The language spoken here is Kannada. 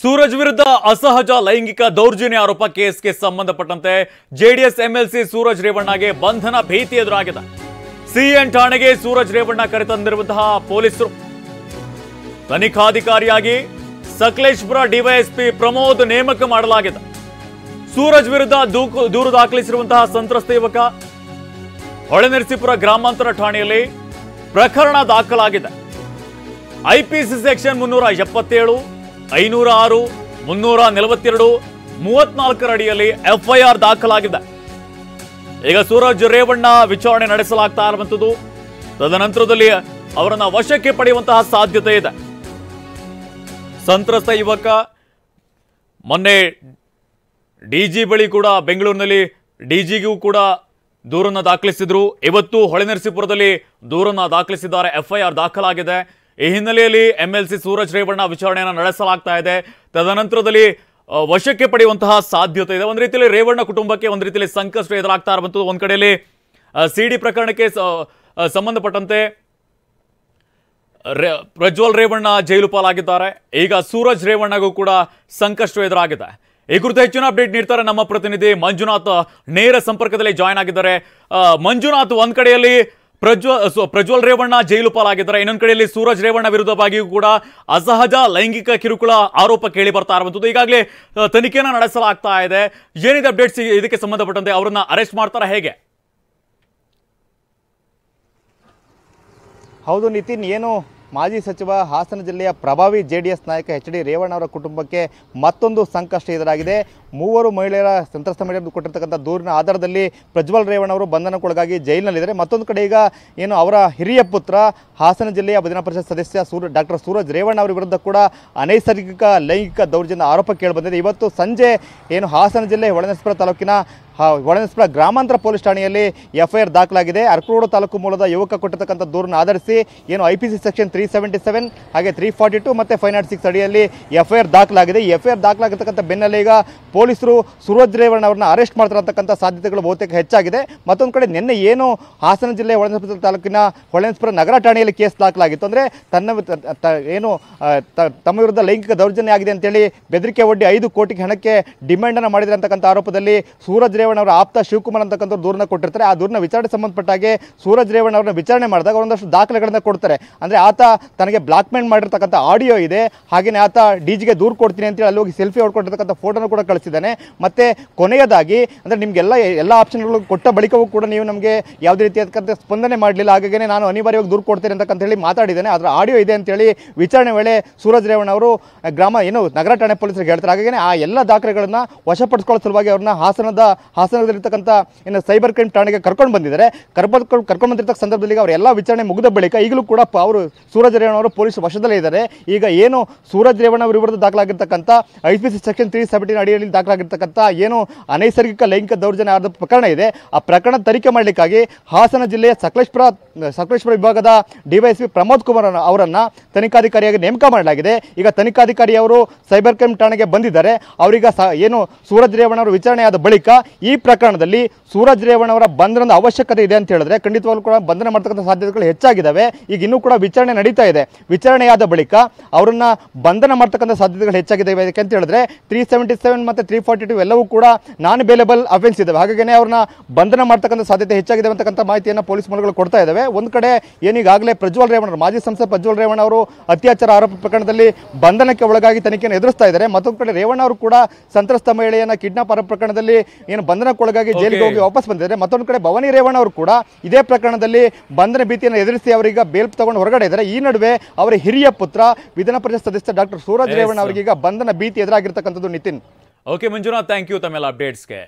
ಸೂರಜ್ ವಿರುದ್ಧ ಅಸಹಜ ಲೈಂಗಿಕ ದೌರ್ಜನ್ಯ ಆರೋಪ ಕೇಸ್ಗೆ ಸಂಬಂಧಪಟ್ಟಂತೆ ಜೆಡಿಎಸ್ ಎಂಎಲ್ಸಿ ಸೂರಜ್ ರೇವಣ್ಣಗೆ ಬಂಧನ ಭೀತಿ ಎದುರಾಗಿದೆ. ಸಿಎನ್ ಠಾಣೆಗೆ ಸೂರಜ್ ರೇವಣ್ಣ ಕರೆತಂದಿರುವಂತಹ ಪೊಲೀಸರು ತನಿಖಾಧಿಕಾರಿಯಾಗಿ ಸಕಲೇಶಪುರ ಡಿವೈಎಸ್ಪಿ ಪ್ರಮೋದ್ ನೇಮಕ ಮಾಡಲಾಗಿದೆ. ಸೂರಜ್ ವಿರುದ್ಧ ದೂರು ದಾಖಲಿಸಿರುವಂತಹ ಸಂತ್ರಸ್ತ ಯುವಕ ಹೊಳೆನರಸೀಪುರ ಗ್ರಾಮಾಂತರ ಠಾಣೆಯಲ್ಲಿ ಪ್ರಕರಣ ದಾಖಲಾಗಿದೆ. ಐಪಿಸಿ ಸೆಕ್ಷನ್ 377, 506, 342, 34 ಅಡಿಯಲ್ಲಿ ಎಫ್ಐಆರ್ ದಾಖಲಾಗಿದೆ. ಈಗ ಸೂರಜ್ ರೇವಣ್ಣ ವಿಚಾರಣೆ ನಡೆಸಲಾಗ್ತಾ ಇರುವಂತದ್ದು. ತದನಂತರದಲ್ಲಿ ಅವರನ್ನ ವಶಕ್ಕೆ ಪಡೆಯುವಂತಹ ಸಾಧ್ಯತೆ ಇದೆ. ಸಂತ್ರಸ್ತ ಯುವಕ ಮೊನ್ನೆ ಡಿಜಿ ಬಳಿ ಕೂಡ ಬೆಂಗಳೂರಿನಲ್ಲಿ ಡಿಜಿಗೂ ಕೂಡ ದೂರನ್ನ ದಾಖಲಿಸಿದ್ರು. ಇವತ್ತು ಹೊಳೆನರಸೀಪುರದಲ್ಲಿ ದೂರನ್ನ ದಾಖಲಿಸಿದ್ದಾರೆ. ಎಫ್ಐಆರ್ ದಾಖಲಾಗಿದೆ. ಈ ಹಿನ್ನೆಲೆಯಲ್ಲಿ ಎಂಎಲ್ಸಿ ಸೂರಜ್ ರೇವಣ್ಣ ವಿಚಾರಣೆಯನ್ನು ನಡೆಸಲಾಗ್ತಾ ಇದೆ. ತದನಂತರದಲ್ಲಿ ವಶಕ್ಕೆ ಪಡೆಯುವಂತಹ ಸಾಧ್ಯತೆ ಇದೆ. ಒಂದು ರೀತಿಯಲ್ಲಿ ರೇವಣ್ಣ ಕುಟುಂಬಕ್ಕೆ ಒಂದು ರೀತಿಯಲ್ಲಿ ಸಂಕಷ್ಟ ಎದುರಾಗ್ತಾ ಇರುವಂಥದ್ದು. ಒಂದು ಕಡೆಯಲ್ಲಿ ಸಿಡಿ ಪ್ರಕರಣಕ್ಕೆ ಸಂಬಂಧಪಟ್ಟಂತೆ ಪ್ರಜ್ವಲ್ ರೇವಣ್ಣ ಜೈಲು ಪಾಲಾಗಿದ್ದಾರೆ. ಈಗ ಸೂರಜ್ ರೇವಣ್ಣಗೂ ಕೂಡ ಸಂಕಷ್ಟ ಎದುರಾಗಿದೆ. ಈ ಕುರಿತು ಹೆಚ್ಚಿನ ಅಪ್ಡೇಟ್ ನೀಡ್ತಾರೆ ನಮ್ಮ ಪ್ರತಿನಿಧಿ ಮಂಜುನಾಥ್. ನೇರ ಸಂಪರ್ಕದಲ್ಲಿ ಜಾಯ್ನ್ ಆಗಿದ್ದಾರೆ. ಮಂಜುನಾಥ್, ಒಂದ್ ಕಡೆಯಲ್ಲಿ ಪ್ರಜ್ವಲ್ ರೇವಣ್ಣ ಜೈಲು ಪಾಲಾಗಿದ್ದಾರೆ, ಇನ್ನೊಂದು ಕಡೆಯಲ್ಲಿ ಸೂರಜ್ ರೇವಣ್ಣ ವಿರುದ್ಧವಾಗಿಯೂ ಕೂಡ ಅಸಹಜ ಲೈಂಗಿಕ ಕಿರುಕುಳ ಆರೋಪ ಕೇಳಿ ಬರ್ತಾ ಇರುವಂಥದ್ದು. ಈಗಾಗಲೇ ತನಿಖೆಯನ್ನು ನಡೆಸಲಾಗ್ತಾ ಇದೆ. ಏನಿದೆ ಅಪ್ಡೇಟ್ಸ್ ಇದಕ್ಕೆ ಸಂಬಂಧಪಟ್ಟಂತೆ? ಅವರನ್ನ ಅರೆಸ್ಟ್ ಮಾಡ್ತಾರಾ, ಹೇಗೆ? ಹೌದು ನಿತಿನ್, ಏನು ಮಾಜಿ ಸಚಿವ ಹಾಸನ ಜಿಲ್ಲೆಯ ಪ್ರಭಾವಿ ಜೆಡಿಎಸ್ ನಾಯಕ ಎಚ್ ಡಿ ರೇವಣ್ಣ ಅವರ ಕುಟುಂಬಕ್ಕೆ ಮತ್ತೊಂದು ಸಂಕಷ್ಟ ಎದುರಾಗಿದೆ. 3 ಮಹಿಳೆಯರ ಸಂತ್ರಸ್ತ ಮಹಿಳೆಯರು ಕೊಟ್ಟಿರ್ತಕ್ಕಂಥ ದೂರಿನ ಆಧಾರದಲ್ಲಿ ಪ್ರಜ್ವಲ್ ರೇವಣ್ಣ ಅವರು ಬಂಧನಕ್ಕೊಳಗಾಗಿ ಜೈಲಿನಲ್ಲಿದ್ದಾರೆ. ಮತ್ತೊಂದು ಕಡೆ ಈಗ ಏನು ಅವರ ಹಿರಿಯ ಪುತ್ರ ಹಾಸನ ಜಿಲ್ಲೆಯ ವಿಧಾನ ಪರಿಷತ್ ಸದಸ್ಯ ಡಾಕ್ಟರ್ ಸೂರಜ್ ರೇವಣ್ಣ ಅವರ ವಿರುದ್ಧ ಕೂಡ ಅನೈಸರ್ಗಿಕ ಲೈಂಗಿಕ ದೌರ್ಜನ್ಯ ಆರೋಪ ಕೇಳಿಬಂದಿದೆ. ಇವತ್ತು ಸಂಜೆ ಏನು ಹಾಸನ ಜಿಲ್ಲೆ ಹೊಳೆನರಸೀಪುರ ತಾಲೂಕಿನ ಹೊಳೆನರಸೀಪುರ ಗ್ರಾಮಾಂತರ ಪೊಲೀಸ್ ಠಾಣೆಯಲ್ಲಿ ಎಫ್ಐಆರ್ ದಾಖಲಾಗಿದೆ. ಅರಕಲಗೂಡು ತಾಲೂಕು ಮೂಲದ ಯುವಕ ಕೊಟ್ಟಿರ್ತಕ್ಕಂಥ ದೂರನ್ನು ಆಧರಿಸಿ ಏನು ಐಪಿಸಿ ಸೆಕ್ಷನ್ 377 ಹಾಗೆ 342 ಮತ್ತು 506 ಅಡಿಯಲ್ಲಿ ಎಫ್ಐಆರ್ ದಾಖಲಾಗಿದೆ. ಈ ಎಫ್ಐಆರ್ ದಾಖಲಾಗಿರ್ತಕ್ಕಂಥ ಬೆನ್ನಲ್ಲೇ ಈಗ ಪೊಲೀಸರು ಸೂರಜ್ ರೇವಣ್ಣ ಅವರನ್ನ ಅರೆಸ್ಟ್ ಮಾಡ್ತಿರತಕ್ಕಂಥ ಸಾಧ್ಯತೆಗಳು ಬಹುತೇಕ ಹೆಚ್ಚಾಗಿದೆ. ಮತ್ತೊಂದು ಕಡೆ ನಿನ್ನೆ ಏನು ಹಾಸನ ಜಿಲ್ಲೆ ಹೊಳೆನರಸೀಪುರ ತಾಲೂಕಿನ ಹೊಳೆನರಸೀಪುರ ನಗರ ಠಾಣೆಯಲ್ಲಿ ಕೇಸ್ ದಾಖಲಾಗಿತ್ತು. ಅಂದರೆ ತಮ್ಮ ವಿರುದ್ಧ ಲೈಂಗಿಕ ದೌರ್ಜನ್ಯ ಆಗಿದೆ ಅಂತೇಳಿ ಬೆದರಿಕೆ ಒಡ್ಡಿ 5 ಕೋಟಿ ಹಣಕ್ಕೆ ಡಿಮ್ಯಾಂಡನ್ನು ಮಾಡಿದ್ರೆ ಅಂತಕ್ಕಂಥ ಆರೋಪದಲ್ಲಿ ಸೂರಜ್ ರೇವಣ್ಣ ಅವರ ಆಪ್ತ ಶಿವಕುಮಾರ್ ಅಂತಕ್ಕಂಥ ದೂರನ್ನ ಕೊಟ್ಟಿರ್ತಾರೆ. ಆ ದೂರನ ವಿಚಾರಣೆ ಸಂಬಂಧಪಟ್ಟಾಗೆ ಸೂರಜ್ ರೇವಣ್ಣ ಅವರನ್ನ ವಿಚಾರಣೆ ಮಾಡಿದಾಗ ಒಂದಷ್ಟು ದಾಖಲೆಗಳನ್ನ ಕೊಡ್ತಾರೆ. ಅಂದರೆ ಆತ ತನಗೆ ಬ್ಲಾಕ್ ಮೇಲ್ ಮಾಡಿರ್ತಕ್ಕಂಥ ಆಡಿಯೋ ಇದೆ. ಹಾಗೆಯೇ ಆತ ಡಿಜಿಗೆ ದೂರು ಕೊಡ್ತೀನಿ ಅಂತೇಳಿ ಅಲ್ಲಿ ಹೋಗಿ ಸೆಲ್ಫಿ ಹೊಡ್ಕೊಟ್ಟಿರ್ತಕ್ಕಂಥ ಫೋಟೋನ ಕೂಡ ಕಳಿಸಿದ್ದಾನೆ. ಮತ್ತೆ ಕೊನೆಯದಾಗಿ ಅಂದರೆ ನಿಮಗೆಲ್ಲ ಆಪ್ಷನ್ಗಳು ಕೊಟ್ಟ ಬಳಿಕವೂ ಕೂಡ ನೀವು ನಮಗೆ ಯಾವುದೇ ರೀತಿಯಾದ ಸ್ಪಂದನೆ ಮಾಡಲಿಲ್ಲ, ಹಾಗಾಗಿ ನಾನು ಅನಿವಾರ್ಯವಾಗಿ ದೂರು ಕೊಡ್ತೇನೆ ಅಂತಕ್ಕಂತ ಹೇಳಿ ಮಾತಾಡಿದ್ದಾನೆ. ಅದರ ಆಡಿಯೋ ಇದೆ ಅಂತೇಳಿ ವಿಚಾರಣೆ ವೇಳೆ ಸೂರಜ್ ರೇವಣ್ಣ ಅವರು ನಗರ ಠಾಣೆ ಪೊಲೀಸರಿಗೆ ಹೇಳ್ತಾರೆ. ಹಾಗಾಗಿ ಆ ಎಲ್ಲ ದಾಖಲೆಗಳನ್ನ ವಶಪಡಿಸಿಕೊಳ್ಳೋ ಸಲುವಾಗಿ ಅವ್ರನ್ನ ಹಾಸನದಲ್ಲಿರ್ತಕ್ಕಂಥ ಏನು ಸೈಬರ್ ಕ್ರೈಮ್ ಠಾಣೆಗೆ ಕರ್ಕೊಂಡು ಬಂದಿದ್ದಾರೆ. ಕರ್ಕೊಂಡು ಬಂದಿರ್ತಕ್ಕ ಸಂದರ್ಭದಲ್ಲಿ ಅವರೆಲ್ಲ ವಿಚಾರಣೆ ಮುಗಿದ ಬಳಿಕ ಈಗಲೂ ಕೂಡ ಅವರು ಸೂರಜ್ ರೇವಣ್ಣ ಅವರು ಪೊಲೀಸ್ ವಶದಲ್ಲೇ ಇದ್ದಾರೆ. ಈಗ ಏನು ಸೂರಜ್ ರೇವಣ್ಣ ಅವರ ವಿರುದ್ಧ ದಾಖಲಾಗಿರ್ತಕ್ಕಂಥ ಐಪಿಸಿ ಸೆಕ್ಷನ್ 370 ಅಡಿಯಲ್ಲಿ ದಾಖಲಾಗಿರ್ತಕ್ಕಂಥ ಏನು ಅನೈಸರ್ಗಿಕ ಲೈಂಗಿಕ ದೌರ್ಜನ್ಯ ಆದ ಪ್ರಕರಣ ಇದೆ, ಆ ಪ್ರಕರಣ ತನಿಖೆ ಮಾಡಲಿಕ್ಕಾಗಿ ಹಾಸನ ಜಿಲ್ಲೆಯ ಸಕಲೇಶಪುರ ವಿಭಾಗದ ಡಿವೈಎಸ್ಪಿ ಪ್ರಮೋದ್ ಕುಮಾರ್ ಅವರನ್ನ ತನಿಖಾಧಿಕಾರಿಯಾಗಿ ನೇಮಕ ಮಾಡಲಾಗಿದೆ. ಈಗ ತನಿಖಾಧಿಕಾರಿ ಅವರು ಸೈಬರ್ ಕ್ರೈಮ್ ಠಾಣೆಗೆ ಬಂದಿದ್ದಾರೆ. ಅವರೀಗ ಏನು ಸೂರಜ್ ರೇವಣ್ಣ ಅವರು ವಿಚಾರಣೆ ಆದ ಬಳಿಕ ಈ ಪ್ರಕರಣದಲ್ಲಿ ಸೂರಜ್ ರೇವಣ್ಣ ಅವರ ಬಂಧನದ ಅವಶ್ಯಕತೆ ಇದೆ ಅಂತ ಹೇಳಿದ್ರೆ ಖಂಡಿತವಾಗ್ಲೂ ಕೂಡ ಬಂಧನ ಮಾಡ್ತಕ್ಕಂಥ ಸಾಧ್ಯತೆಗಳು ಹೆಚ್ಚಾಗಿದ್ದಾವೆ. ಈಗ ಇನ್ನೂ ಕೂಡ ವಿಚಾರಣೆ ನಡೀತಾ ಇದೆ. ವಿಚಾರಣೆಯಾದ ಬಳಿಕ ಅವರನ್ನ ಬಂಧನ ಮಾಡ್ತಕ್ಕಂಥ ಸಾಧ್ಯತೆಗಳು ಹೆಚ್ಚಾಗಿದ್ದಾವೆ. ಯಾಕೆ ಅಂತ ಹೇಳಿದ್ರೆ 377 ಮತ್ತು 342 ಎಲ್ಲವೂ ಕೂಡ ನಾನ್ ಬೇಲೇಬಲ್ ಅಫೆನ್ಸ್ ಇದಾವೆ. ಹಾಗಾಗಿ ಅವ್ರನ್ನ ಬಂಧನ ಮಾಡ್ತಕ್ಕಂಥ ಸಾಧ್ಯತೆ ಹೆಚ್ಚಾಗಿದೆ ಅಂತಕ್ಕಂಥ ಮಾಹಿತಿಯನ್ನು ಪೊಲೀಸ್ ಮೂಲಗಳು ಕೊಡ್ತಾ ಇದ್ದಾವೆ. ಒಂದು ಕಡೆ ಏನೀಗಾಗಲೇ ಪ್ರಜ್ವಲ್ ರೇವಣ್ಣ, ಮಾಜಿ ಸಂಸದ ಪ್ರಜ್ವಲ್ ರೇವಣ್ಣ ಅವರು ಅತ್ಯಾಚಾರ ಆರೋಪ ಪ್ರಕರಣದಲ್ಲಿ ಬಂಧನಕ್ಕೆ ಒಳಗಾಗಿ ತನಿಖೆಯನ್ನು ಎದುರಿಸ್ತಾ ಇದ್ದಾರೆ. ಮತ್ತೊಂದು ಕಡೆ ರೇವಣ್ಣ ಅವರು ಕೂಡ ಸಂತ್ರಸ್ತ ಮಹಿಳೆಯನ್ನ ಕಿಡ್ನಾಪ್ ಆರೋಪ ಪ್ರಕರಣದಲ್ಲಿ ಏನು ಬಂಧನಕ್ಕೊಳಗಾಗಿ ಜೈಲಿಗೆ ಹೋಗಿ ವಾಪಸ್ ಬಂದಿದ್ದಾರೆ. ಮತ್ತೊಂದು ಕಡೆ ಭವಾನಿ ರೇವಣ್ಣ ಅವರು ಕೂಡ ಇದೇ ಪ್ರಕರಣದಲ್ಲಿ ಬಂಧನ ಭೀತಿಯನ್ನು ಎದುರಿಸಿ ಅವರೀಗ ಬೇಲ್ ತಗೊಂಡು ಹೊರಗಡೆ ಇದ್ದಾರೆ. ಈ ನಡುವೆ ಅವರ ಹಿರಿಯ ಪುತ್ರ ವಿಧಾನ ಪರಿಷತ್ ಸದಸ್ಯ ಡಾಕ್ಟರ್ ಸೂರಜ್ ರೇವಣ್ಣ ಅವರಿಗೆ ಈಗ ಬಂಧನ ಭೀತಿ ಎದುರಾಗಿರ್ತಕ್ಕಂಥದ್ದು. Nitin. Okay Manjunath, thank you ತಮ್ಮೆಲ್ಲ ಅಪ್ಡೇಟ್ಸ್ಗೆ.